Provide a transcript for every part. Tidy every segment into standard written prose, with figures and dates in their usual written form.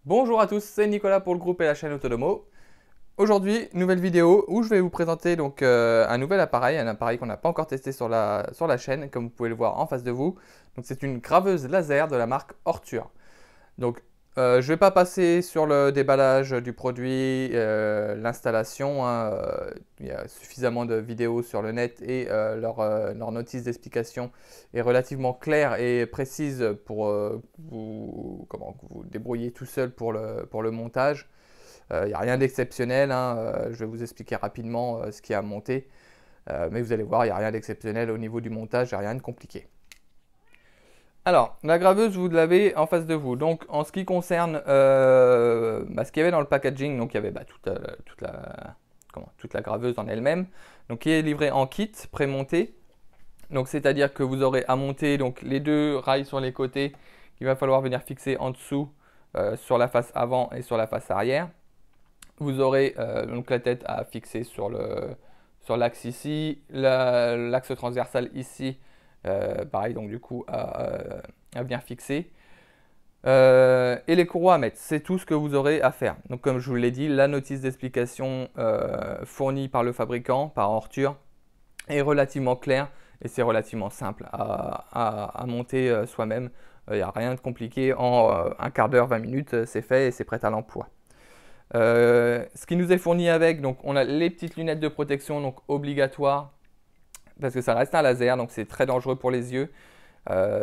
Bonjour à tous, c'est Nicolas pour le groupe et la chaîne Autodomo. Aujourd'hui, nouvelle vidéo où je vais vous présenter un nouvel appareil, un appareil qu'on n'a pas encore testé sur la chaîne, comme vous pouvez le voir en face de vous. Donc c'est une graveuse laser de la marque Ortur. Donc je ne vais pas passer sur le déballage du produit, l'installation, hein, il y a suffisamment de vidéos sur le net et leur notice d'explication est relativement claire et précise pour vous débrouiller tout seul pour le montage. Il n'y a rien d'exceptionnel, hein, je vais vous expliquer rapidement ce qu'il y a à monter, mais vous allez voir, il n'y a rien d'exceptionnel au niveau du montage, il n'y a rien de compliqué. Alors, la graveuse, vous l'avez en face de vous. Donc, en ce qui concerne ce qu'il y avait dans le packaging, donc il y avait toute la graveuse en elle-même, donc qui est livrée en kit pré-monté. Donc, c'est-à-dire que vous aurez à monter donc, les deux rails sur les côtés qu'il va falloir venir fixer en dessous sur la face avant et sur la face arrière. Vous aurez donc la tête à fixer sur l'axe ici, l'axe transversal ici, pareil donc du coup à bien fixer. Et les courroies à mettre, c'est tout ce que vous aurez à faire. Donc comme je vous l'ai dit, la notice d'explication fournie par le fabricant, par Ortur, est relativement claire et c'est relativement simple à monter soi-même. Il n'y a rien de compliqué, en un quart d'heure, 20 minutes, c'est fait et c'est prêt à l'emploi. Ce qui nous est fourni avec, donc on a les petites lunettes de protection donc obligatoires parce que ça reste un laser donc c'est très dangereux pour les yeux.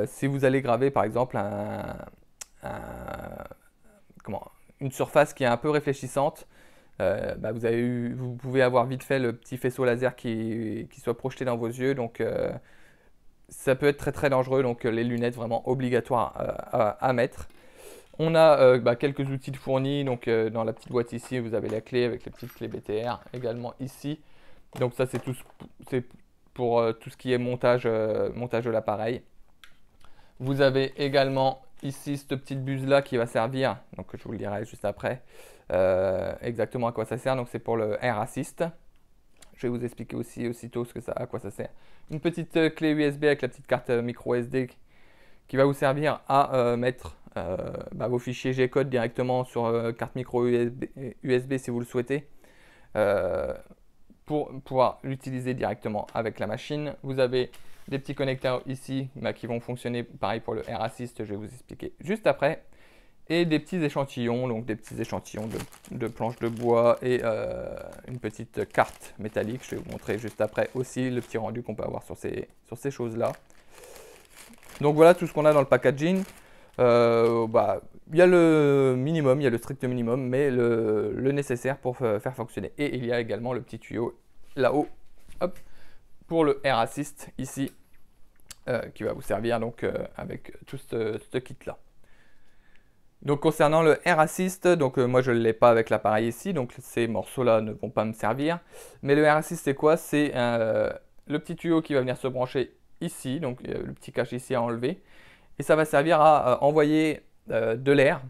Si vous allez graver par exemple une surface qui est un peu réfléchissante, vous pouvez avoir vite fait le petit faisceau laser qui soit projeté dans vos yeux, donc ça peut être très très dangereux, donc les lunettes vraiment obligatoires à mettre. On a quelques outils de fournis, donc dans la petite boîte ici, vous avez la clé avec les petites clés BTR, également ici. Donc ça c'est pour tout ce qui est montage de l'appareil. Vous avez également ici cette petite buse là qui va servir, donc je vous le dirai juste après, exactement à quoi ça sert. Donc c'est pour le Air Assist. Je vais vous expliquer aussi aussitôt à quoi ça sert. Une petite clé USB avec la petite carte micro SD qui va vous servir à mettre vos fichiers G-code directement sur carte micro USB si vous le souhaitez, pour pouvoir l'utiliser directement avec la machine. Vous avez des petits connecteurs ici qui vont fonctionner pareil pour le Air Assist, je vais vous expliquer juste après. Et des petits échantillons, donc des petits échantillons de planches de bois et une petite carte métallique. Je vais vous montrer juste après aussi le petit rendu qu'on peut avoir sur ces choses-là. Donc voilà tout ce qu'on a dans le packaging. Il y a le minimum, il y a le strict minimum, mais le nécessaire pour faire fonctionner. Et il y a également le petit tuyau là-haut, pour le Air Assist ici, qui va vous servir donc avec tout ce kit-là. Donc concernant le Air Assist, donc moi je ne l'ai pas avec l'appareil ici, donc ces morceaux-là ne vont pas me servir. Mais le Air Assist c'est quoi? C'est le petit tuyau qui va venir se brancher ici, donc le petit cache ici à enlever. Et ça va servir à envoyer de l'air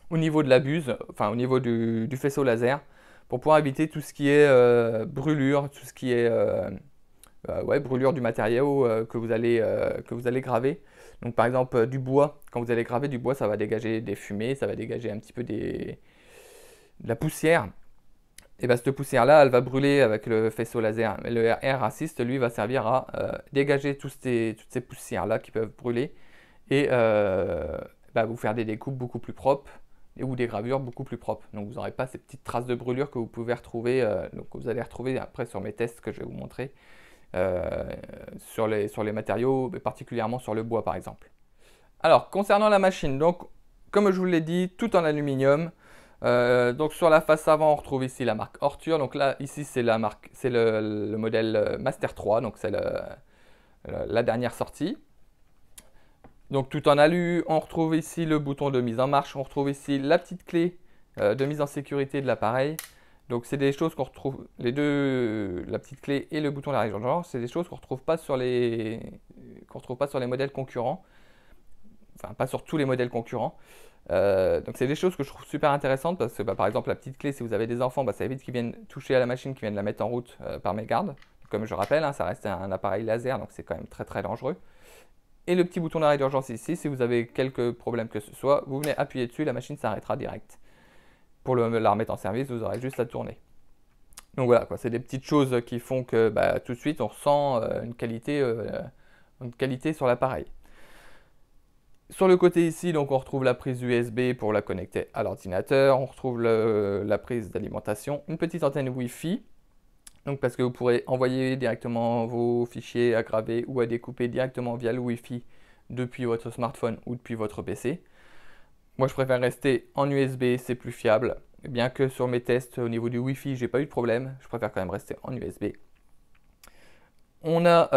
au niveau de la buse, enfin au niveau du faisceau laser, pour pouvoir éviter tout ce qui est brûlure, tout ce qui est brûlure du matériau que vous allez graver. Donc par exemple du bois, quand vous allez graver du bois, ça va dégager des fumées, ça va dégager un petit peu de la poussière. Et bien cette poussière-là, elle va brûler avec le faisceau laser. Mais le Air Assist, lui, va servir à dégager toutes ces poussières-là qui peuvent brûler et vous faire des découpes beaucoup plus propres ou des gravures beaucoup plus propres. Donc vous n'aurez pas ces petites traces de brûlure que vous pouvez retrouver, donc que vous allez retrouver après sur mes tests que je vais vous montrer. Sur les matériaux, mais particulièrement sur le bois par exemple. Alors concernant la machine, donc comme je vous l'ai dit, tout en aluminium. Donc sur la face avant, on retrouve ici la marque Ortur. Donc là, ici c'est le modèle Master 3, donc c'est la dernière sortie. Donc tout en alu, on retrouve ici le bouton de mise en marche, on retrouve ici la petite clé de mise en sécurité de l'appareil. Donc c'est des choses qu'on retrouve, les deux, la petite clé et le bouton d'arrêt d'urgence, c'est des choses qu'on ne retrouve pas sur les modèles concurrents, enfin pas sur tous les modèles concurrents. Donc c'est des choses que je trouve super intéressantes parce que par exemple la petite clé, si vous avez des enfants, ça évite qu'ils viennent toucher à la machine, qu'ils viennent la mettre en route par mégarde. Comme je rappelle, hein, ça reste un appareil laser, donc c'est quand même très très dangereux. Et le petit bouton d'arrêt d'urgence ici, si vous avez quelques problèmes que ce soit, vous venez appuyer dessus, la machine s'arrêtera direct. Pour la remettre en service, vous aurez juste à tourner. Donc voilà, c'est des petites choses qui font que tout de suite on ressent une qualité sur l'appareil. Sur le côté ici, donc on retrouve la prise USB pour la connecter à l'ordinateur, on retrouve la prise d'alimentation, une petite antenne Wi-Fi, donc parce que vous pourrez envoyer directement vos fichiers à graver ou à découper directement via le Wi-Fi depuis votre smartphone ou depuis votre PC. Moi je préfère rester en USB, c'est plus fiable. Bien que sur mes tests au niveau du Wi-Fi, j'ai pas eu de problème, je préfère quand même rester en USB. On a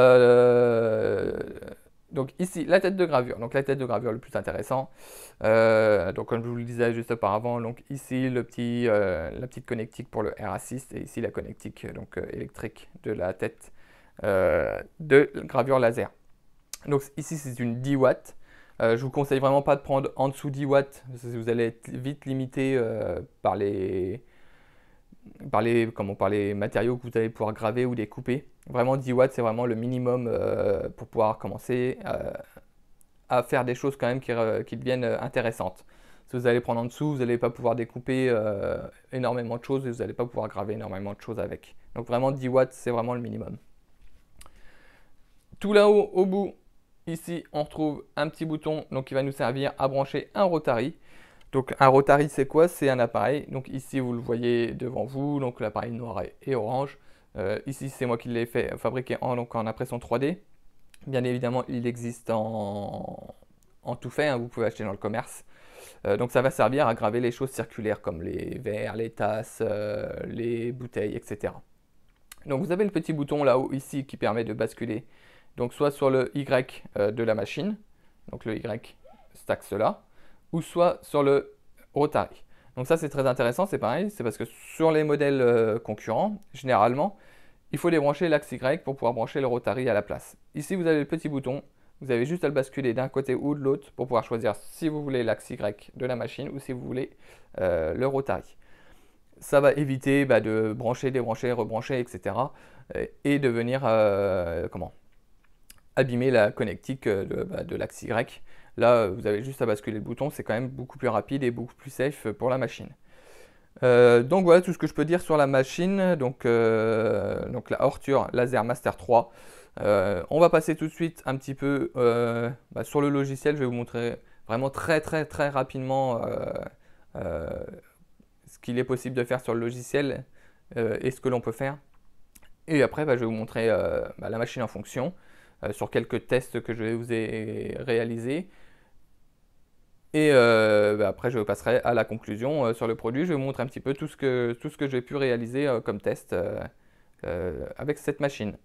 donc ici la tête de gravure, donc la tête de gravure le plus intéressant. Donc comme je vous le disais juste auparavant, donc ici la petite connectique pour le Air Assist et ici la connectique électrique de la tête de gravure laser. Donc ici c'est une 10 watts. Je vous conseille vraiment pas de prendre en dessous 10 watts, parce que vous allez être vite limité par les matériaux que vous allez pouvoir graver ou découper. Vraiment 10 watts c'est vraiment le minimum pour pouvoir commencer à faire des choses quand même qui deviennent intéressantes. Si vous allez prendre en dessous, vous n'allez pas pouvoir découper énormément de choses et vous n'allez pas pouvoir graver énormément de choses avec. Donc vraiment 10 watts c'est vraiment le minimum. Tout là-haut au bout, ici, on retrouve un petit bouton qui va nous servir à brancher un Rotary. Donc un Rotary, c'est quoi? C'est un appareil. Donc ici, vous le voyez devant vous, donc l'appareil noir et orange. Ici, c'est moi qui l'ai fabriqué en impression 3D. Bien évidemment, il existe en tout fait, vous pouvez acheter dans le commerce. Donc ça va servir à graver les choses circulaires comme les verres, les tasses, les bouteilles, etc. Donc vous avez le petit bouton là-haut ici qui permet de basculer donc soit sur le Y de la machine, donc le Y stack cela, ou soit sur le Rotary. Donc ça c'est très intéressant, c'est pareil, c'est parce que sur les modèles concurrents, généralement, il faut débrancher l'axe Y pour pouvoir brancher le Rotary à la place. Ici vous avez le petit bouton, vous avez juste à le basculer d'un côté ou de l'autre pour pouvoir choisir si vous voulez l'axe Y de la machine ou si vous voulez le Rotary. Ça va éviter de brancher, débrancher, rebrancher, etc. Et de venir abîmer la connectique de l'axe Y. Là, vous avez juste à basculer le bouton, c'est quand même beaucoup plus rapide et beaucoup plus safe pour la machine. Donc voilà tout ce que je peux dire sur la machine, donc la Ortur Laser Master 3. On va passer tout de suite un petit peu sur le logiciel, je vais vous montrer vraiment très rapidement ce qu'il est possible de faire sur le logiciel et ce que l'on peut faire. Et après, je vais vous montrer la machine en fonction sur quelques tests que je vous ai réalisés. Et après, je passerai à la conclusion sur le produit. Je vais vous montrer un petit peu tout ce que j'ai pu réaliser comme test avec cette machine.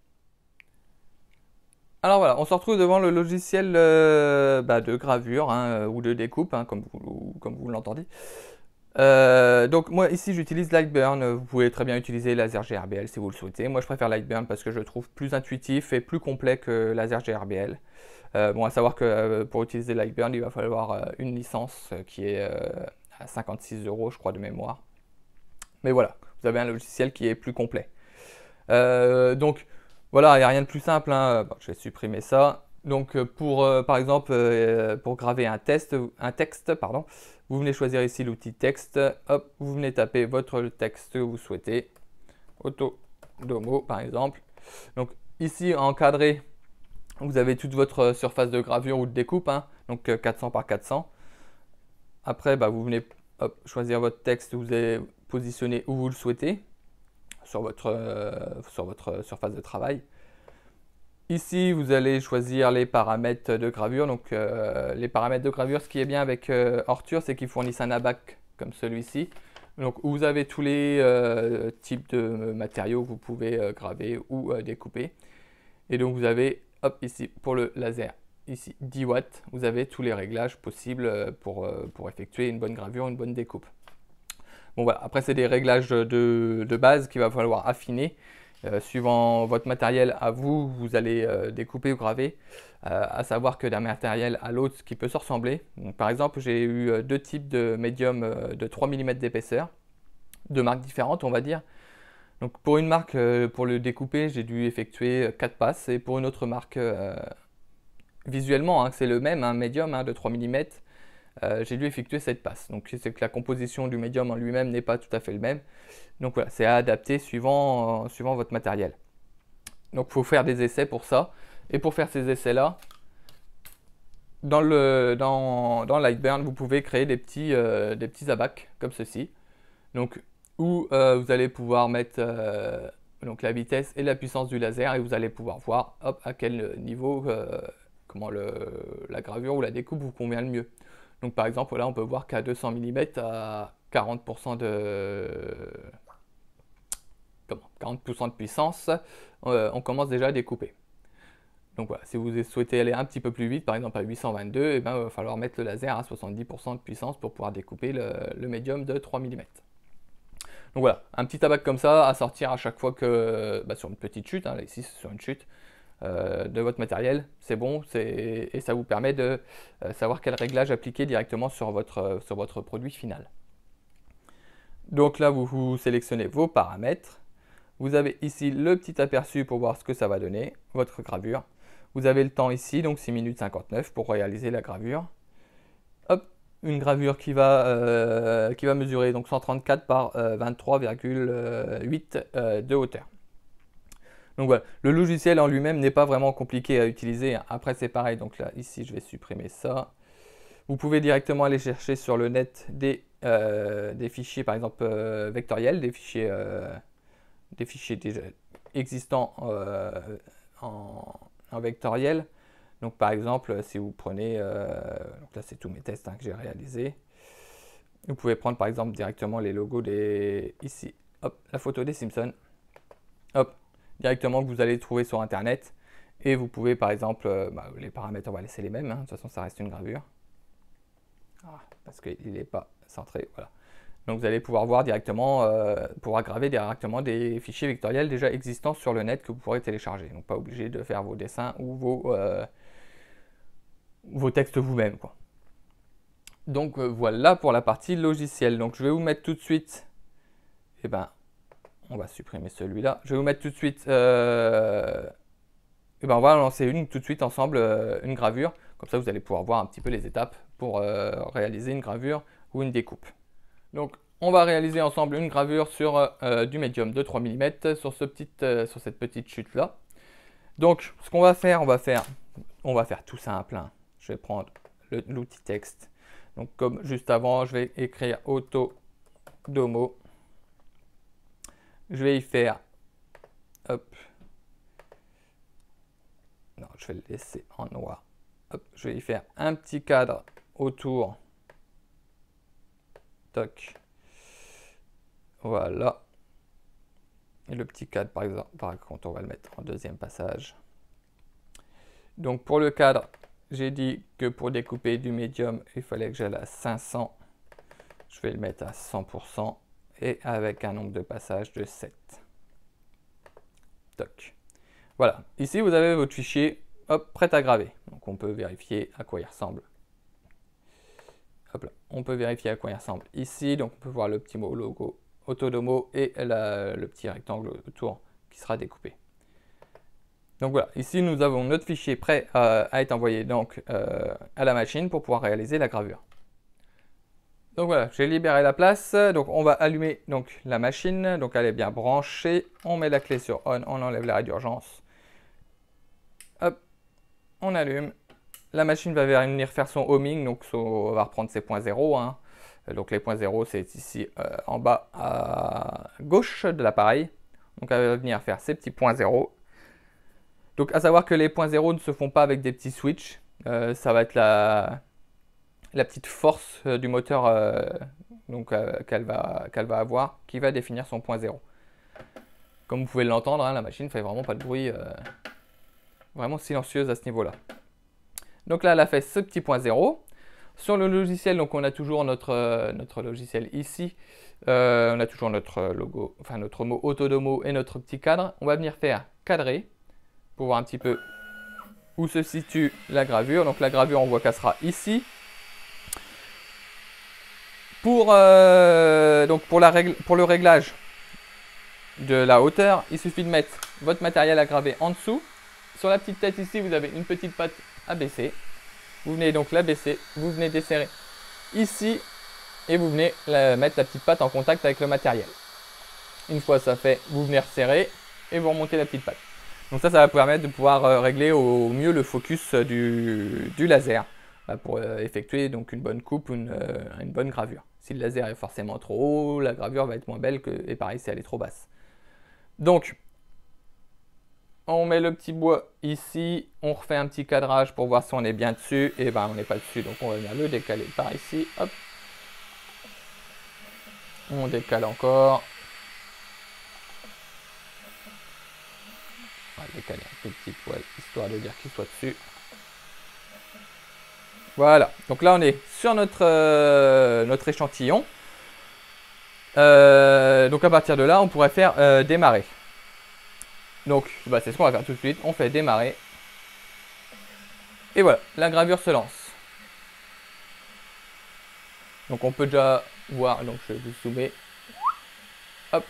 Alors voilà, on se retrouve devant le logiciel de gravure ou de découpe, comme vous l'entendez. Donc moi ici j'utilise Lightburn, vous pouvez très bien utiliser Laser GRBL si vous le souhaitez. Moi je préfère Lightburn parce que je le trouve plus intuitif et plus complet que Laser GRBL. Bon, à savoir que pour utiliser Lightburn il va falloir une licence qui est à 56 € je crois de mémoire. Mais voilà, vous avez un logiciel qui est plus complet. Donc voilà, il n'y a rien de plus simple, je vais supprimer ça. Donc par exemple pour graver un texte, vous venez choisir ici l'outil texte, hop, vous venez taper votre texte que vous souhaitez, Autodomo par exemple. Donc ici encadré, vous avez toute votre surface de gravure ou de découpe, donc 400 par 400. Après, vous venez choisir votre texte, vous allez positionner où vous le souhaitez sur votre surface de travail. Ici, vous allez choisir les paramètres de gravure. Donc, les paramètres de gravure, ce qui est bien avec Ortur, c'est qu'ils fournissent un ABAC comme celui-ci. Donc, où vous avez tous les types de matériaux que vous pouvez graver ou découper. Et donc, vous avez, ici, pour le laser, ici, 10 watts, vous avez tous les réglages possibles pour effectuer une bonne gravure, une bonne découpe. Bon, voilà. Après, c'est des réglages de base qu'il va falloir affiner. Suivant votre matériel à vous, vous allez découper ou graver, à savoir que d'un matériel à l'autre qui peut se ressembler. Donc, par exemple, j'ai eu deux types de médium de 3 mm d'épaisseur, deux marques différentes on va dire. Donc pour une marque, pour le découper, j'ai dû effectuer 4 passes et pour une autre marque, visuellement, hein, c'est le même, un médium de 3 mm. J'ai dû effectuer cette passe. Donc c'est que la composition du médium en lui-même n'est pas tout à fait le même. Donc voilà, c'est à adapter suivant votre matériel. Donc il faut faire des essais pour ça. Et pour faire ces essais-là, dans Lightburn, vous pouvez créer des petits abacs comme ceci. Donc où vous allez pouvoir mettre donc la vitesse et la puissance du laser et vous allez pouvoir voir hop, à quel niveau comment la gravure ou la découpe vous convient le mieux. Donc par exemple là on peut voir qu'à 200 mm à 40% de puissance, on commence déjà à découper. Donc voilà, si vous souhaitez aller un petit peu plus vite, par exemple à 822, il va falloir mettre le laser à 70% de puissance pour pouvoir découper le médium de 3 mm. Donc voilà, un petit abac comme ça à sortir à chaque fois que, sur une petite chute, là ici c'est sur une chute de votre matériel, c'est bon, et ça vous permet de savoir quel réglage appliquer directement sur votre produit final. Donc là vous sélectionnez vos paramètres, vous avez ici le petit aperçu pour voir ce que ça va donner, votre gravure. Vous avez le temps ici, donc 6 minutes 59 pour réaliser la gravure. Hop, une gravure qui va mesurer donc 134 par 23,8 de hauteur. Donc voilà, le logiciel en lui-même n'est pas vraiment compliqué à utiliser. Après c'est pareil, donc là ici je vais supprimer ça. Vous pouvez directement aller chercher sur le net des fichiers par exemple vectoriels, des fichiers déjà existants en vectoriel. Donc par exemple, si vous prenez, donc là c'est tous mes tests que j'ai réalisés. Vous pouvez prendre par exemple directement les logos ici, hop, la photo des Simpsons, hop, directement que vous allez trouver sur internet. Et vous pouvez par exemple, les paramètres on va laisser les mêmes, de toute façon ça reste une gravure. Parce qu'il n'est pas centré, voilà. Donc vous allez pouvoir voir directement, pouvoir graver directement des fichiers vectoriels déjà existants sur le net que vous pourrez télécharger. Donc pas obligé de faire vos dessins ou vos textes vous-même, quoi. Donc voilà pour la partie logicielle. Donc je vais vous mettre tout de suite, on va supprimer celui-là. Je vais vous mettre tout de suite, on va lancer tout de suite ensemble, une gravure. Comme ça vous allez pouvoir voir un petit peu les étapes pour réaliser une gravure ou une découpe. Donc on va réaliser ensemble une gravure sur du médium de 3 mm sur cette petite chute là. Donc ce qu'on va faire, on va faire tout simple, hein. Je vais prendre l'outil texte. Donc comme juste avant, je vais écrire Autodomo. Je vais y faire, hop, non, je vais le laisser en noir. Hop, je vais y faire un petit cadre autour. Toc. Voilà. Et le petit cadre, par contre, on va le mettre en deuxième passage. Donc pour le cadre, j'ai dit que pour découper du médium, il fallait que j'aille à 500. Je vais le mettre à 100% et avec un nombre de passages de 7. Toc. Voilà. Ici, vous avez votre fichier, hop, prêt à graver. Donc on peut vérifier à quoi il ressemble. Hop là. On peut vérifier à quoi il ressemble ici. Donc on peut voir le petit mot logo Autodomo et le petit rectangle autour qui sera découpé. Donc voilà, ici nous avons notre fichier prêt à être envoyé donc, à la machine pour pouvoir réaliser la gravure. Donc voilà, j'ai libéré la place, donc on va allumer donc, la machine, donc elle est bien branchée, on met la clé sur on, on enlève l'arrêt d'urgence, hop, on allume, la machine va venir faire son homing, donc on va reprendre ses points 0, hein. Donc les points 0 c'est ici en bas à gauche de l'appareil, donc elle va venir faire ses petits points 0. Donc à savoir que les points 0 ne se font pas avec des petits switches, ça va être la petite force du moteur qu'elle va avoir qui va définir son point 0. Comme vous pouvez l'entendre, hein, la machine ne fait vraiment pas de bruit, vraiment silencieuse à ce niveau-là. Donc là elle a fait ce petit point 0. Sur le logiciel, donc on a toujours notre logiciel ici, on a toujours notre logo, enfin notre mot Autodomo et notre petit cadre. On va venir faire cadrer pour voir un petit peu où se situe la gravure. Donc la gravure, on voit qu'elle sera ici. Pour le réglage de la hauteur, il suffit de mettre votre matériel à graver en dessous. Sur la petite tête ici, vous avez une petite patte abaisser. Vous venez donc l'abaisser, vous venez desserrer ici et vous venez mettre la petite patte en contact avec le matériel. Une fois ça fait, vous venez resserrer et vous remontez la petite patte. Donc ça va permettre de pouvoir régler au mieux le focus du laser pour effectuer donc une bonne coupe ou une bonne gravure. Si le laser est forcément trop haut, la gravure va être moins belle et pareil si elle est trop basse. Donc, on met le petit bois ici, on refait un petit cadrage pour voir si on est bien dessus, et ben on n'est pas dessus, donc on va venir le décaler par ici, hop. On décale encore. On va décaler un tout petit poil, histoire de dire qu'il soit dessus. Voilà, donc là on est sur notre échantillon. Donc à partir de là, on pourrait faire démarrer. Donc bah, c'est ce qu'on va faire tout de suite, on fait démarrer. Et voilà, la gravure se lance. Donc on peut déjà voir, donc je vais vous zoomer. Hop.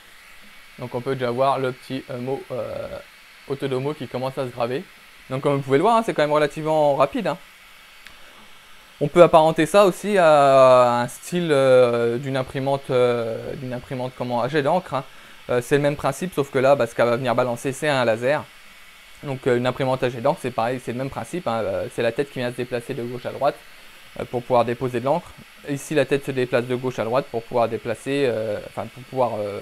Donc on peut déjà voir le petit mot Autodomo qui commence à se graver. Donc comme vous pouvez le voir, hein, c'est quand même relativement rapide. Hein. On peut apparenter ça aussi à un style d'une imprimante comment, à jet d'encre. Hein. C'est le même principe, sauf que là, ce qu'elle va venir balancer, c'est un laser. Donc une imprimante à jet d'encre, c'est pareil, c'est le même principe. Hein. C'est la tête qui vient se déplacer de gauche à droite pour pouvoir déposer de l'encre. Ici, la tête se déplace de gauche à droite pour pouvoir déplacer, pour pouvoir, on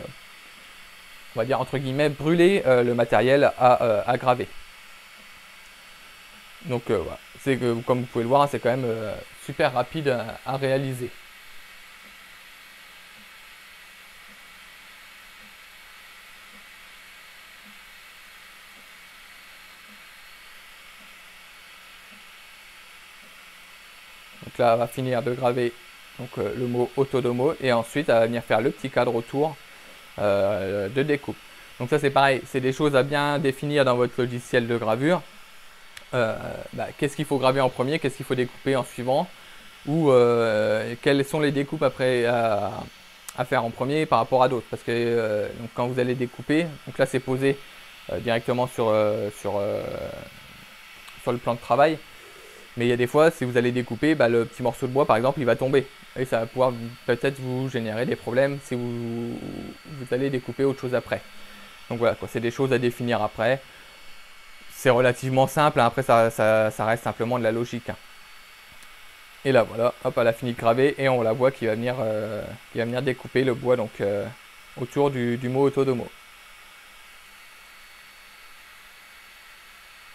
va dire entre guillemets, brûler le matériel à graver. Donc voilà, c'est que comme vous pouvez le voir, hein, c'est quand même super rapide à réaliser. Donc là, on va finir de graver donc, le mot Autodomo et ensuite, elle va venir faire le petit cadre autour de découpe. Donc ça, c'est pareil, c'est des choses à bien définir dans votre logiciel de gravure. Qu'est-ce qu'il faut graver en premier, qu'est-ce qu'il faut découper en suivant, ou quelles sont les découpes après à faire en premier par rapport à d'autres. Parce que donc quand vous allez découper, donc là c'est posé directement sur le plan de travail. Mais il y a des fois, si vous allez découper, le petit morceau de bois par exemple, il va tomber. Et ça va pouvoir peut-être vous générer des problèmes si vous allez découper autre chose après. Donc voilà, c'est des choses à définir après. C'est relativement simple, hein. Après ça reste simplement de la logique. Hein. Et là voilà, hop, elle a fini de graver et on la voit qui va venir découper le bois donc autour du mot Autodomo.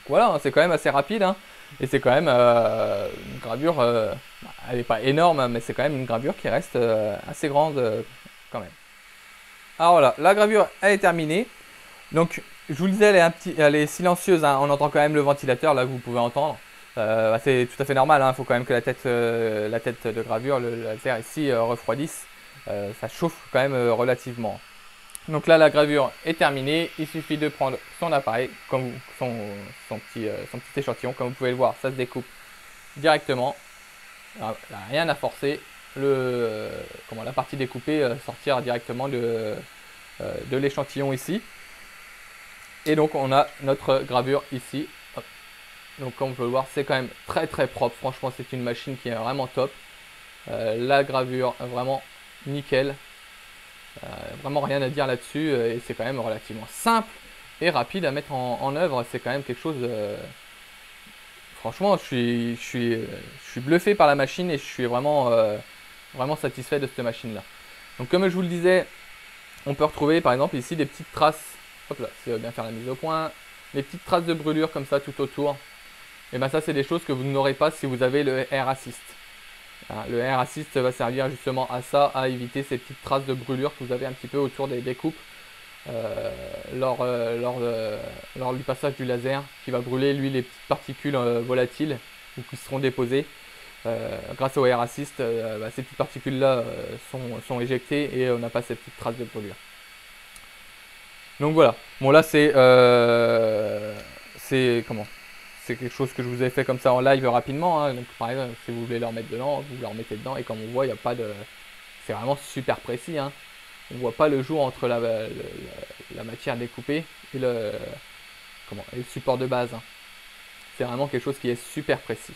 Voilà, hein, c'est quand même assez rapide, hein, et c'est quand même une gravure, elle n'est pas énorme, hein, mais c'est quand même une gravure qui reste assez grande quand même. Alors voilà, la gravure elle est terminée. Donc je vous le disais, elle est silencieuse, hein. On entend quand même le ventilateur là que vous pouvez entendre. C'est tout à fait normal, il faut quand même que la tête de gravure, le laser ici refroidisse. Ça chauffe quand même relativement. Donc là la gravure est terminée, il suffit de prendre son appareil, comme son petit échantillon, comme vous pouvez le voir, ça se découpe directement. Il n'y a rien à forcer, la partie découpée sortir directement de l'échantillon ici. Et donc on a notre gravure ici. Hop. Donc comme on peut le voir, c'est quand même très très propre. Franchement, c'est une machine qui est vraiment top. La gravure, vraiment nickel. Vraiment rien à dire là-dessus. Et c'est quand même relativement simple et rapide à mettre en œuvre. C'est quand même quelque chose... Franchement, je suis bluffé par la machine et je suis vraiment satisfait de cette machine-là. Donc comme je vous le disais, on peut retrouver par exemple ici des petites traces. Hop là, si on va bien faire la mise au point. Les petites traces de brûlure comme ça tout autour. Et bien ça, c'est des choses que vous n'aurez pas si vous avez le Air Assist. Le Air Assist va servir justement à ça, à éviter ces petites traces de brûlure que vous avez un petit peu autour des découpes lors du passage du laser, qui va brûler lui les petites particules volatiles ou qui seront déposées. Grâce au Air Assist, ces petites particules là sont éjectées et on n'a pas ces petites traces de brûlure. Donc voilà, bon là c'est quelque chose que je vous ai fait comme ça en live rapidement, hein. Donc par exemple, si vous voulez leur mettre dedans, vous leur mettez dedans et comme on voit, il n'y a pas de... C'est vraiment super précis, hein. On ne voit pas le jour entre la matière découpée et le support de base, hein. c'est vraiment quelque chose qui est super précis.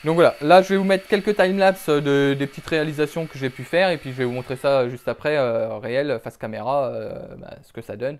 Donc voilà, là je vais vous mettre quelques timelapses des petites réalisations que j'ai pu faire et puis je vais vous montrer ça juste après, réel, face caméra, ce que ça donne.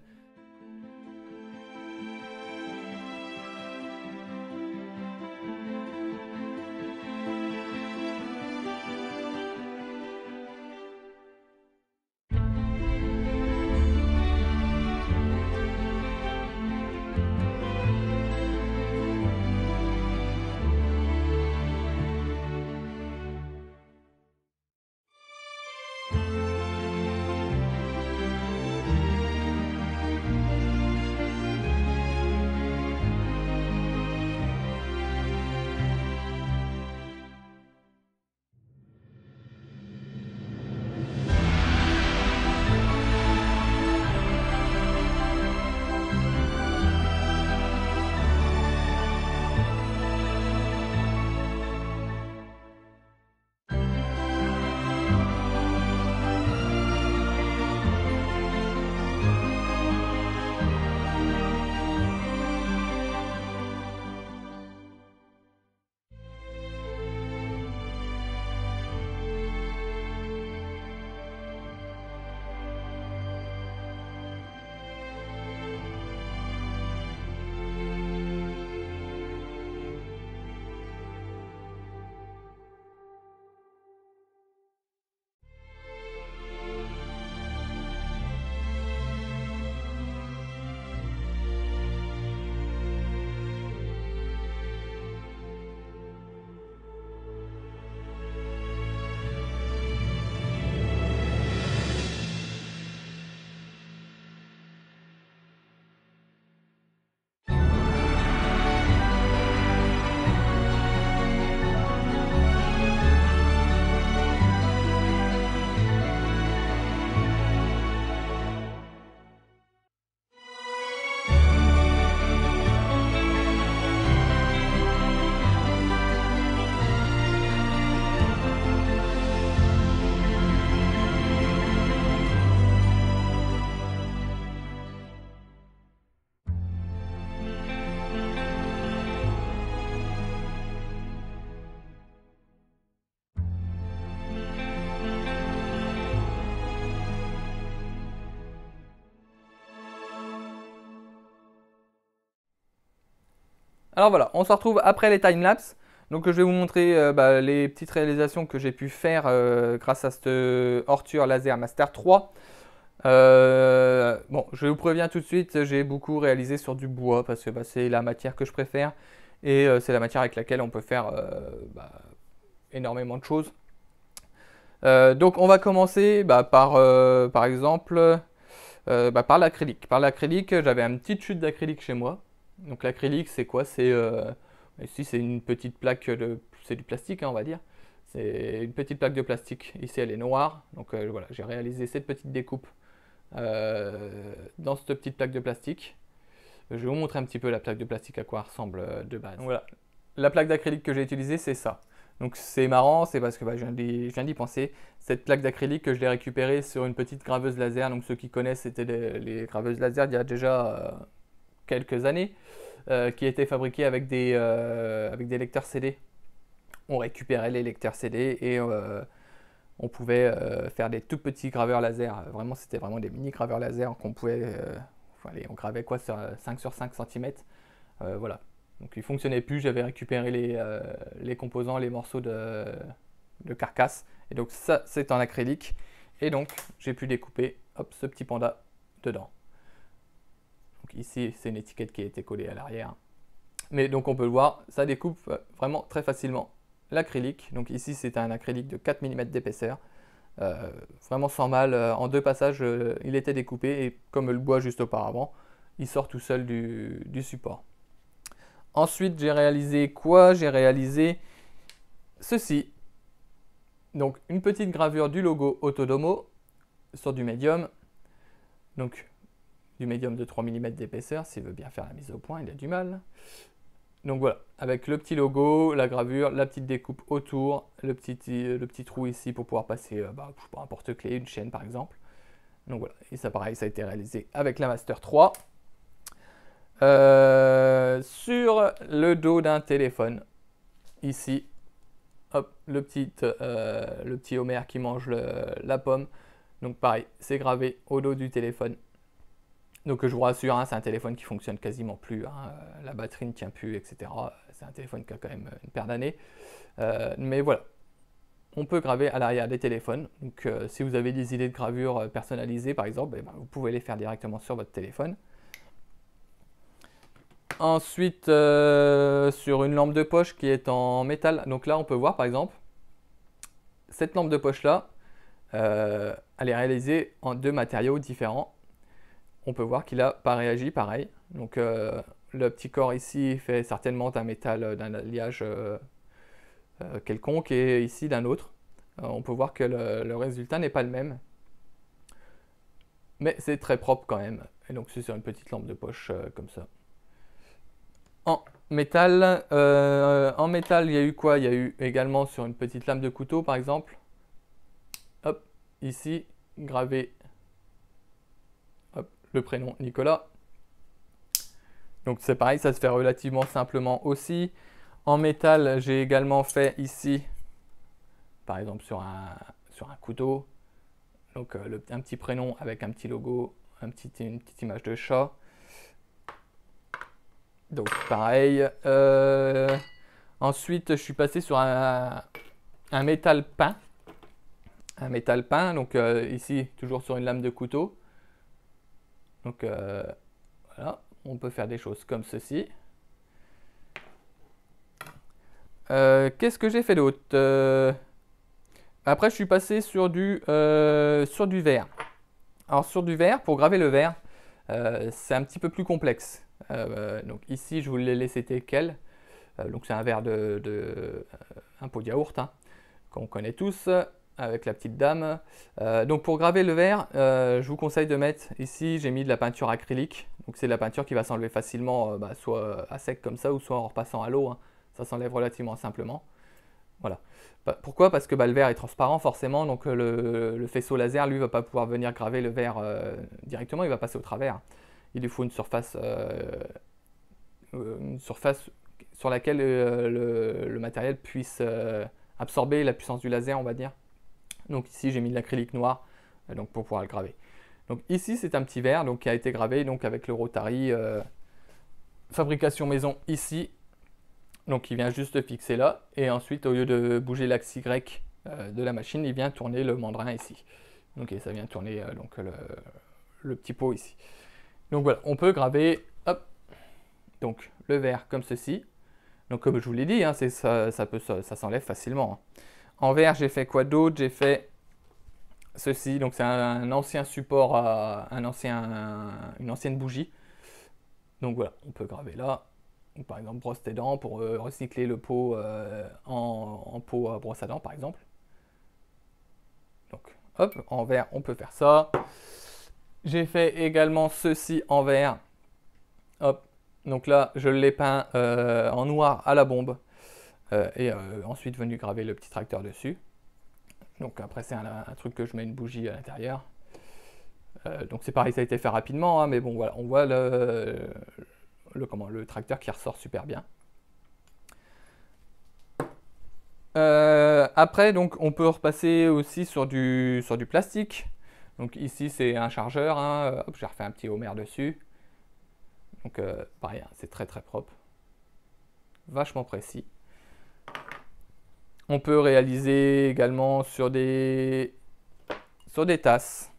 Alors voilà, on se retrouve après les timelapses. Donc je vais vous montrer les petites réalisations que j'ai pu faire grâce à cette Ortur Laser Master 3. Bon, je vous préviens tout de suite, j'ai beaucoup réalisé sur du bois parce que c'est la matière que je préfère et c'est la matière avec laquelle on peut faire énormément de choses. Donc on va commencer par exemple par l'acrylique. Par l'acrylique, j'avais une petite chute d'acrylique chez moi. Donc l'acrylique, c'est quoi? Ici, c'est une petite plaque c'est du plastique, hein, on va dire. C'est une petite plaque de plastique. Ici, elle est noire. Donc voilà, j'ai réalisé cette petite découpe dans cette petite plaque de plastique. Je vais vous montrer un petit peu la plaque de plastique à quoi elle ressemble de base. Donc voilà, la plaque d'acrylique que j'ai utilisée, c'est ça. Donc c'est marrant, c'est parce que je viens d'y penser. Cette plaque d'acrylique que je l'ai récupérée sur une petite graveuse laser. Donc ceux qui connaissent, c'était les graveuses laser il y a déjà quelques années, qui étaient fabriquées avec des lecteurs CD. On récupérait les lecteurs CD et on pouvait faire des tout petits graveurs laser. Vraiment, c'était vraiment des mini graveurs laser qu'on pouvait. On gravait quoi sur 5 sur 5 cm. Voilà. Donc il ne fonctionnait plus, j'avais récupéré les composants, les morceaux de carcasse. Et donc ça, c'est en acrylique. Et donc j'ai pu découper ce petit panda dedans. Donc ici, c'est une étiquette qui a été collée à l'arrière. Mais donc on peut le voir, ça découpe vraiment très facilement l'acrylique. Donc ici, c'est un acrylique de 4 mm d'épaisseur. Vraiment sans mal, en 2 passages, il était découpé. Et comme le bois juste auparavant, il sort tout seul du support. Ensuite, j'ai réalisé quoi? J'ai réalisé ceci. Donc, une petite gravure du logo Autodomo sur du médium. Donc, du médium de 3 mm d'épaisseur. S'il veut bien faire la mise au point, il a du mal. Donc voilà, avec le petit logo, la gravure, la petite découpe autour, le petit trou ici pour pouvoir passer un porte-clés, une chaîne par exemple. Donc voilà, et ça pareil, ça a été réalisé avec la Master 3. Sur le dos d'un téléphone, ici, hop, le petit Homer qui mange la pomme. Donc pareil, c'est gravé au dos du téléphone. Donc je vous rassure, hein, c'est un téléphone qui fonctionne quasiment plus, hein, la batterie ne tient plus, etc. C'est un téléphone qui a quand même une paire d'années. Mais voilà, on peut graver à l'arrière des téléphones. Donc si vous avez des idées de gravure personnalisées par exemple, eh ben, vous pouvez les faire directement sur votre téléphone. Ensuite, sur une lampe de poche qui est en métal, donc là on peut voir par exemple, cette lampe de poche là, elle est réalisée en 2 matériaux différents. On peut voir qu'il n'a pas réagi pareil. Donc le petit corps ici fait certainement d'un métal, d'un alliage quelconque, et ici d'un autre. On peut voir que le résultat n'est pas le même. Mais c'est très propre quand même. Et donc c'est sur une petite lampe de poche comme ça. En métal, il y a eu quoi? Il y a eu également sur une petite lame de couteau par exemple. Hop, ici, gravé le prénom Nicolas. Donc c'est pareil, ça se fait relativement simplement aussi. En métal, j'ai également fait ici, par exemple sur un couteau, donc un petit prénom avec un petit logo, une petite image de chat. Donc pareil. Ensuite, je suis passé sur un métal peint. Un métal peint, donc ici, toujours sur une lame de couteau. Donc voilà, on peut faire des choses comme ceci. Qu'est-ce que j'ai fait d'autre? Après, je suis passé sur du verre. Alors sur du verre, pour graver le verre, c'est un petit peu plus complexe. Donc ici, je vous l'ai laissé tel quel. Donc c'est un verre un pot de yaourt, hein, qu'on connaît tous, avec la petite dame. Donc pour graver le verre, je vous conseille de mettre, ici j'ai mis de la peinture acrylique. Donc c'est de la peinture qui va s'enlever facilement, soit à sec comme ça, ou soit en repassant à l'eau, hein. Ça s'enlève relativement simplement. Voilà. Pourquoi? Parce que le verre est transparent forcément, donc le faisceau laser, lui, ne va pas pouvoir venir graver le verre directement, il va passer au travers. Il lui faut une surface sur laquelle le matériel puisse absorber la puissance du laser, on va dire. Donc ici, j'ai mis de l'acrylique noir donc pour pouvoir le graver. Donc ici, c'est un petit verre donc, qui a été gravé donc, avec le Rotary fabrication maison ici. Donc il vient juste fixer là, et ensuite au lieu de bouger l'axe Y de la machine, il vient tourner le mandrin ici. Donc et ça vient tourner donc le petit pot ici. Donc voilà, on peut graver hop, donc le verre comme ceci. Donc comme je vous l'ai dit, hein, ça s'enlève facilement. Hein. En verre, j'ai fait quoi d'autre? J'ai fait ceci, donc c'est un ancien support, une ancienne bougie. Donc voilà, on peut graver là. Donc, par exemple, brosse tes dents pour recycler le pot en pot à brosse à dents, par exemple. Donc, hop, en verre, on peut faire ça. J'ai fait également ceci en verre. Hop, donc là, je l'ai peint en noir à la bombe. Et ensuite, venu graver le petit tracteur dessus. Donc après, c'est un truc que je mets une bougie à l'intérieur. Donc c'est pareil, ça a été fait rapidement, hein, mais bon, voilà, on voit le tracteur qui ressort super bien. Après, donc, on peut repasser aussi sur du plastique. Donc ici, c'est un chargeur. Hein. Hop, j'ai refait un petit Homer dessus. Donc pareil, hein, c'est très très propre. Vachement précis. On peut réaliser également sur des tasses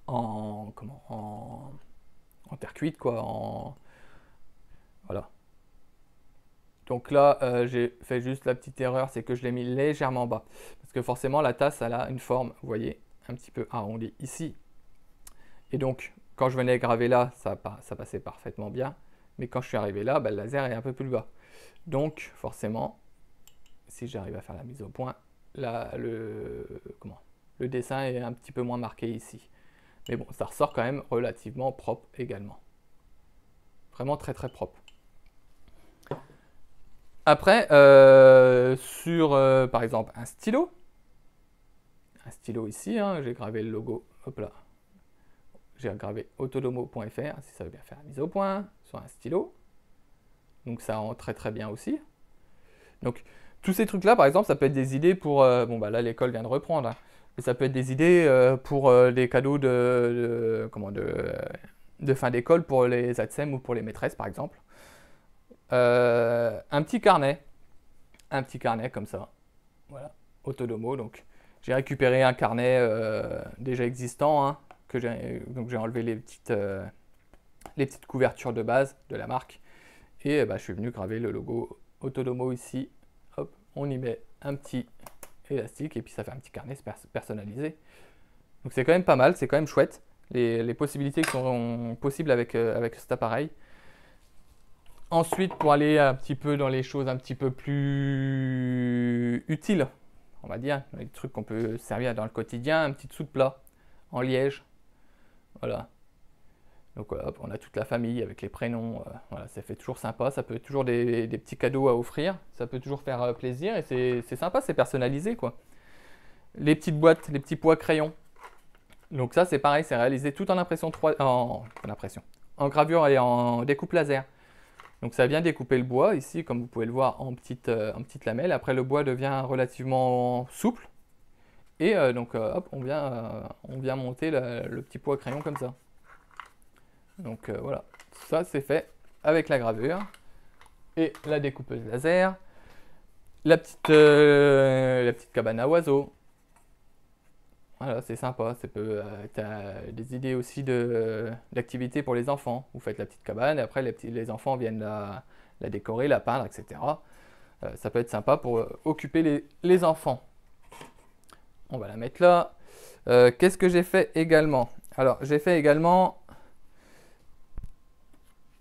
en terre cuite, quoi. Voilà. Donc là, j'ai fait juste la petite erreur, c'est que je l'ai mis légèrement bas. Parce que forcément, la tasse, elle a une forme, vous voyez, un petit peu arrondie ici. Et donc, quand je venais graver là, ça passait parfaitement bien. Mais quand je suis arrivé là, le laser est un peu plus bas. Donc, forcément, si j'arrive à faire la mise au point, là, le dessin est un petit peu moins marqué ici. Mais bon, ça ressort quand même relativement propre également. Vraiment très très propre. Après, sur par exemple un stylo ici, hein, j'ai gravé le logo, hop là. j'ai gravé autodomo.fr, si ça veut bien faire la mise au point, sur un stylo. Donc ça rend très très bien aussi. Donc tous ces trucs là par exemple ça peut être des idées pour, bon bah là l'école vient de reprendre, hein, mais ça peut être des idées pour des cadeaux de fin d'école pour les ATSEM ou pour les maîtresses par exemple. Un petit carnet comme ça, voilà, Autodomo. Donc j'ai récupéré un carnet déjà existant, hein, donc j'ai enlevé les petites couvertures de base de la marque et bah, je suis venu graver le logo Autodomo ici. Hop, on y met un petit élastique et puis ça fait un petit carnet personnalisé. Donc c'est quand même pas mal, c'est quand même chouette les possibilités qui sont possibles avec cet appareil. Ensuite, pour aller un petit peu dans les choses un petit peu plus utiles, on va dire, les trucs qu'on peut servir dans le quotidien, un petit dessous de plat en liège. Voilà. Donc voilà, on a toute la famille avec les prénoms. Voilà, ça fait toujours sympa. Ça peut être toujours des petits cadeaux à offrir. Ça peut toujours faire plaisir et c'est sympa, c'est personnalisé quoi. Les petites boîtes, les petits pois crayons. Donc ça, c'est pareil, c'est réalisé tout en impression 3, en gravure et en découpe laser. Donc ça vient découper le bois ici, comme vous pouvez le voir, en petites lamelles. Après, le bois devient relativement souple. Et donc, hop, on vient monter le petit pois crayon comme ça. Donc voilà, ça c'est fait avec la gravure et la découpeuse laser. La petite cabane à oiseaux. Voilà, c'est sympa. Tu as des idées aussi d'activités pour les enfants. Vous faites la petite cabane et après les enfants viennent la décorer, la peindre, etc. Ça peut être sympa pour occuper les enfants. On va la mettre là. Qu'est-ce que j'ai fait également? Alors, j'ai fait également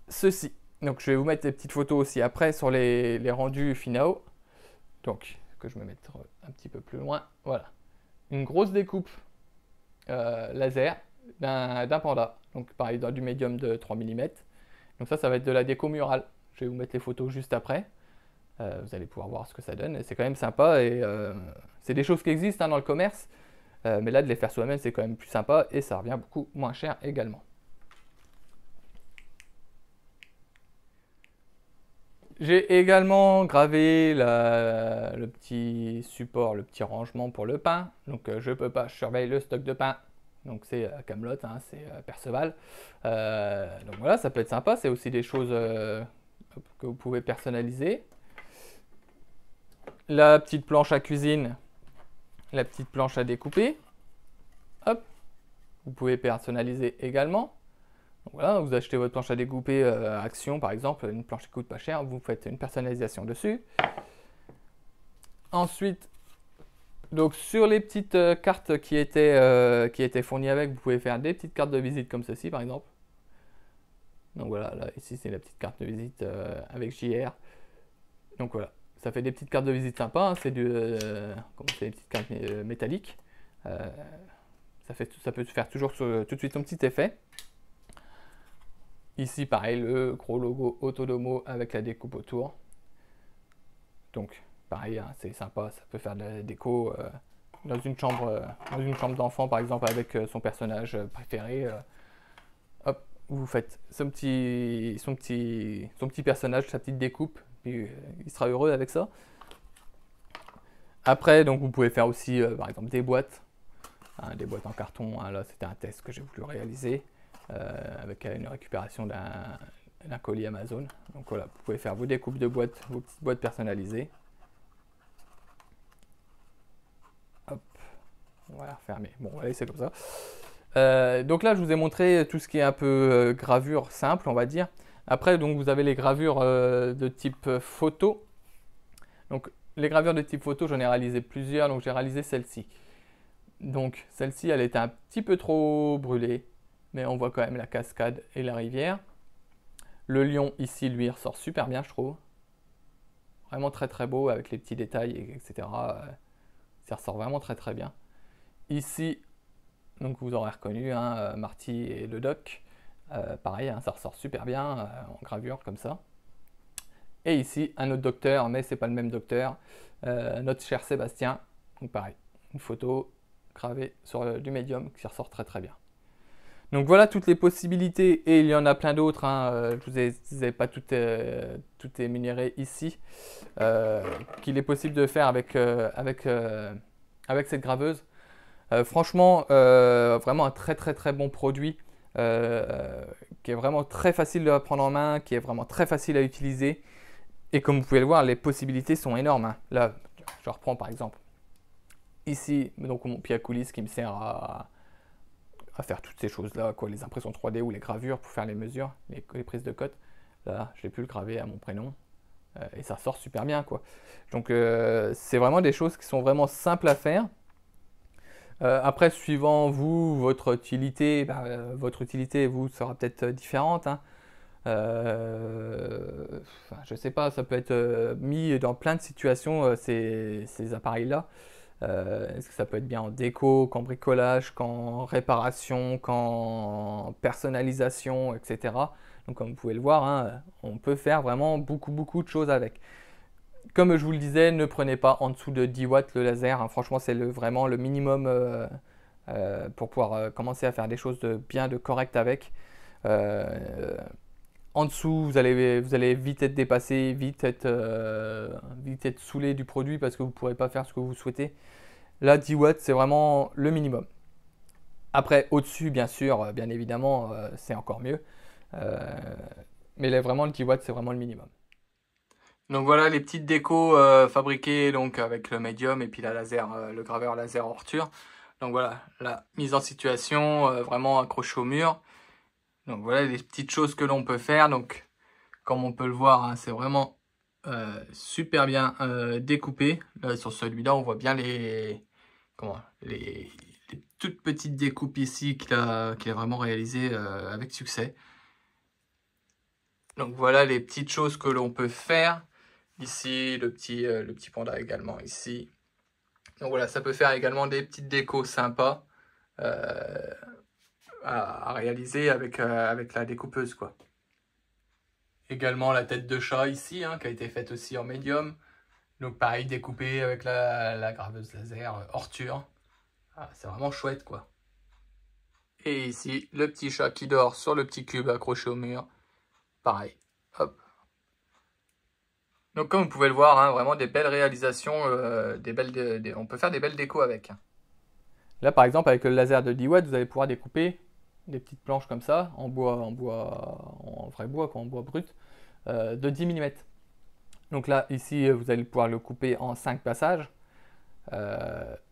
ceci. Donc, je vais vous mettre des petites photos aussi après sur les rendus finaux. Donc, que je me mette un petit peu plus loin. Voilà. Une grosse découpe laser d'un panda. Donc pareil, dans du médium de 3 mm. Donc ça va être de la déco murale. Je vais vous mettre les photos juste après. Vous allez pouvoir voir ce que ça donne. C'est quand même sympa et c'est des choses qui existent hein, dans le commerce. Mais là, de les faire soi-même, c'est quand même plus sympa et ça revient beaucoup moins cher également. J'ai également gravé le petit support, le petit rangement pour le pain. Donc je peux pas, je surveille le stock de pain. Donc c'est Camelot, hein, c'est Perceval. Donc voilà, ça peut être sympa. C'est aussi des choses que vous pouvez personnaliser. La petite planche à cuisine, la petite planche à découper. Hop, vous pouvez personnaliser également. Donc voilà, vous achetez votre planche à découper Action par exemple, une planche qui coûte pas cher, vous faites une personnalisation dessus. Ensuite, donc sur les petites cartes qui étaient fournies avec, vous pouvez faire des petites cartes de visite comme ceci par exemple. Donc voilà, là ici c'est la petite carte de visite avec JR. Donc voilà, ça fait des petites cartes de visite sympas, hein, c'est des petites cartes métalliques. Ça peut faire toujours tout de suite un petit effet. Ici, pareil, le gros logo Autodomo avec la découpe autour. Donc, pareil, hein, c'est sympa, ça peut faire de la déco dans une chambre d'enfant, par exemple, avec son personnage préféré. Hop, vous faites son petit personnage, sa petite découpe, puis il sera heureux avec ça. Après, donc, vous pouvez faire aussi, par exemple, des boîtes en carton. Hein, là, c'était un test que j'ai voulu réaliser. Avec une récupération d'un colis Amazon. Donc voilà, vous pouvez faire vos découpes de boîtes, vos petites boîtes personnalisées. Hop, on va la refermer. Bon, allez, c'est comme ça. Donc là, je vous ai montré tout ce qui est un peu gravure simple, on va dire. Après, donc, vous avez les gravures de type photo. Donc, les gravures de type photo, j'en ai réalisé plusieurs. Donc, j'ai réalisé celle-ci. Donc, celle-ci, elle était un petit peu trop brûlée. Mais on voit quand même la cascade et la rivière. Le lion ici, lui, ressort super bien, je trouve. Vraiment très très beau avec les petits détails, etc. Ça ressort vraiment très très bien. Ici, donc vous aurez reconnu hein, Marty et le doc. Pareil, hein, ça ressort super bien en gravure comme ça. Et ici, un autre docteur, mais c'est pas le même docteur. Notre cher Sébastien. Donc pareil, une photo gravée sur du médium qui ressort très très bien. Donc voilà toutes les possibilités, et il y en a plein d'autres, hein. Je vous ai pas tout énuméré ici, qu'il est possible de faire avec cette graveuse. Franchement, vraiment un très bon produit, qui est vraiment très facile de prendre en main, qui est vraiment très facile à utiliser. Et comme vous pouvez le voir, les possibilités sont énormes, hein. Là, je reprends par exemple ici, donc mon pied à coulisse qui me sert à faire toutes ces choses-là, quoi, les impressions 3D ou les gravures pour faire les mesures, les prises de cote. Là, j'ai pu le graver à mon prénom, et ça sort super bien, quoi. Donc, c'est vraiment des choses qui sont vraiment simples à faire. Après, suivant vous, votre utilité, vous sera peut-être différente, hein. Enfin, je sais pas, ça peut être mis dans plein de situations, ces appareils-là. Est-ce que ça peut être bien en déco, qu'en bricolage, qu'en réparation, qu'en personnalisation, etc. Donc comme vous pouvez le voir, hein, on peut faire vraiment beaucoup de choses avec. Comme je vous le disais, ne prenez pas en dessous de 10 watts le laser, hein. Franchement, c'est vraiment le minimum pour pouvoir commencer à faire des choses de correct avec. En dessous, vous allez vite être dépassé, vite être saoulé du produit parce que vous ne pourrez pas faire ce que vous souhaitez. Là, 10 watts, c'est vraiment le minimum. Après, au-dessus, bien sûr, bien évidemment, c'est encore mieux. Mais là, vraiment, le 10 watts, c'est vraiment le minimum. Donc voilà les petites décos fabriquées donc avec le médium et puis la laser, le graveur laser Ortur. Donc voilà, la mise en situation, vraiment accrochée au mur. Donc voilà les petites choses que l'on peut faire. Donc comme on peut le voir, hein, c'est vraiment super bien découpé. Là, sur celui-là, on voit bien les toutes petites découpes ici qu'il a vraiment réalisées avec succès. Donc voilà les petites choses que l'on peut faire. Ici, le petit panda également ici. Donc voilà, ça peut faire également des petites décos sympas à réaliser avec la découpeuse, quoi. Également la tête de chat ici, hein, qui a été faite aussi en médium. Donc pareil, découpée avec la graveuse laser Ortur. Ah, c'est vraiment chouette, quoi. Et ici, le petit chat qui dort sur le petit cube accroché au mur. Pareil, hop. Donc comme vous pouvez le voir, hein, vraiment des belles réalisations, on peut faire des belles décos avec. Là par exemple avec le laser de 10 watts, vous allez pouvoir découper des petites planches comme ça, en vrai bois, quoi, en bois brut, de 10 mm. Donc là ici vous allez pouvoir le couper en 5 passages.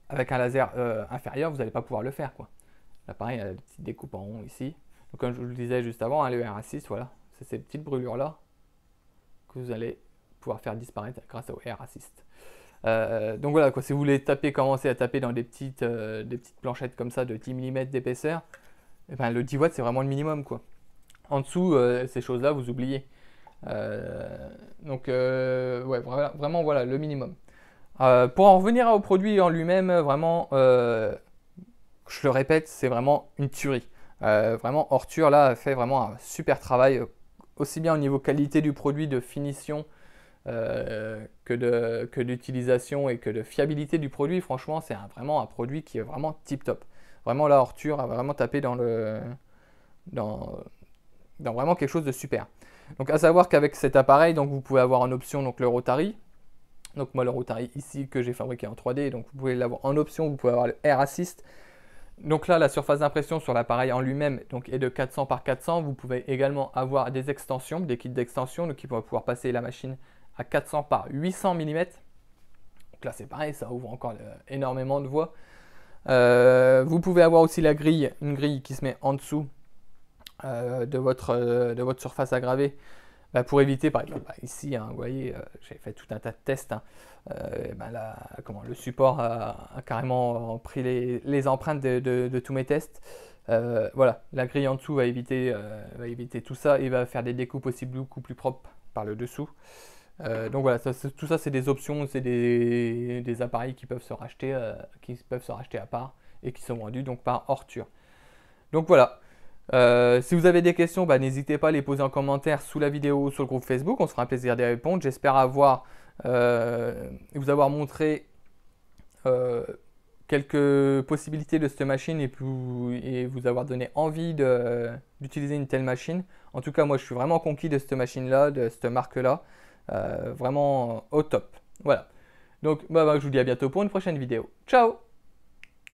Avec un laser inférieur, vous n'allez pas pouvoir le faire, quoi. Là pareil, il y a des petites découpes en rond ici. Donc comme je vous le disais juste avant, hein, le R-Assist, voilà, c'est ces petites brûlures là que vous allez pouvoir faire disparaître grâce au R-Assist. Donc voilà, quoi, si vous voulez commencer à taper dans des petites planchettes comme ça de 10 mm d'épaisseur, eh ben, le 10 watts c'est vraiment le minimum, quoi. En dessous, ces choses-là, vous oubliez. Donc ouais, vraiment voilà le minimum. Pour en revenir au produit en lui-même, vraiment, je le répète, c'est vraiment une tuerie. Vraiment, Ortur là a fait vraiment un super travail, aussi bien au niveau qualité du produit, de finition, que d'utilisation et que de fiabilité du produit. Franchement, c'est vraiment un produit qui est vraiment tip top. Vraiment là, Ortur a vraiment tapé dans vraiment quelque chose de super. Donc à savoir qu'avec cet appareil, donc vous pouvez avoir en option donc le Rotary. Donc moi le Rotary ici que j'ai fabriqué en 3D, donc vous pouvez l'avoir en option, vous pouvez avoir le R-Assist. Donc là la surface d'impression sur l'appareil en lui-même est de 400 par 400. Vous pouvez également avoir des extensions, des kits d'extension, donc qui vont pouvoir passer la machine à 400 par 800 mm. Donc là c'est pareil, ça ouvre encore énormément de voies. Vous pouvez avoir aussi une grille qui se met en dessous de votre surface à graver, pour éviter, par exemple, ici, hein, vous voyez, j'ai fait tout un tas de tests, hein, le support a carrément pris les empreintes de tous mes tests. Voilà, la grille en dessous va éviter tout ça et va faire des découpes aussi beaucoup plus propres par le dessous. Donc voilà, tout ça c'est des options, c'est des appareils qui peuvent se racheter à part et qui sont vendus donc par Ortur. Donc voilà. Si vous avez des questions, n'hésitez pas à les poser en commentaire sous la vidéo ou sur le groupe Facebook. On se fera un plaisir d'y répondre. J'espère vous avoir montré quelques possibilités de cette machine et vous avoir donné envie d'utiliser une telle machine. En tout cas, moi, je suis vraiment conquis de cette machine-là, de cette marque-là. Vraiment au top. Voilà. Donc, je vous dis à bientôt pour une prochaine vidéo. Ciao!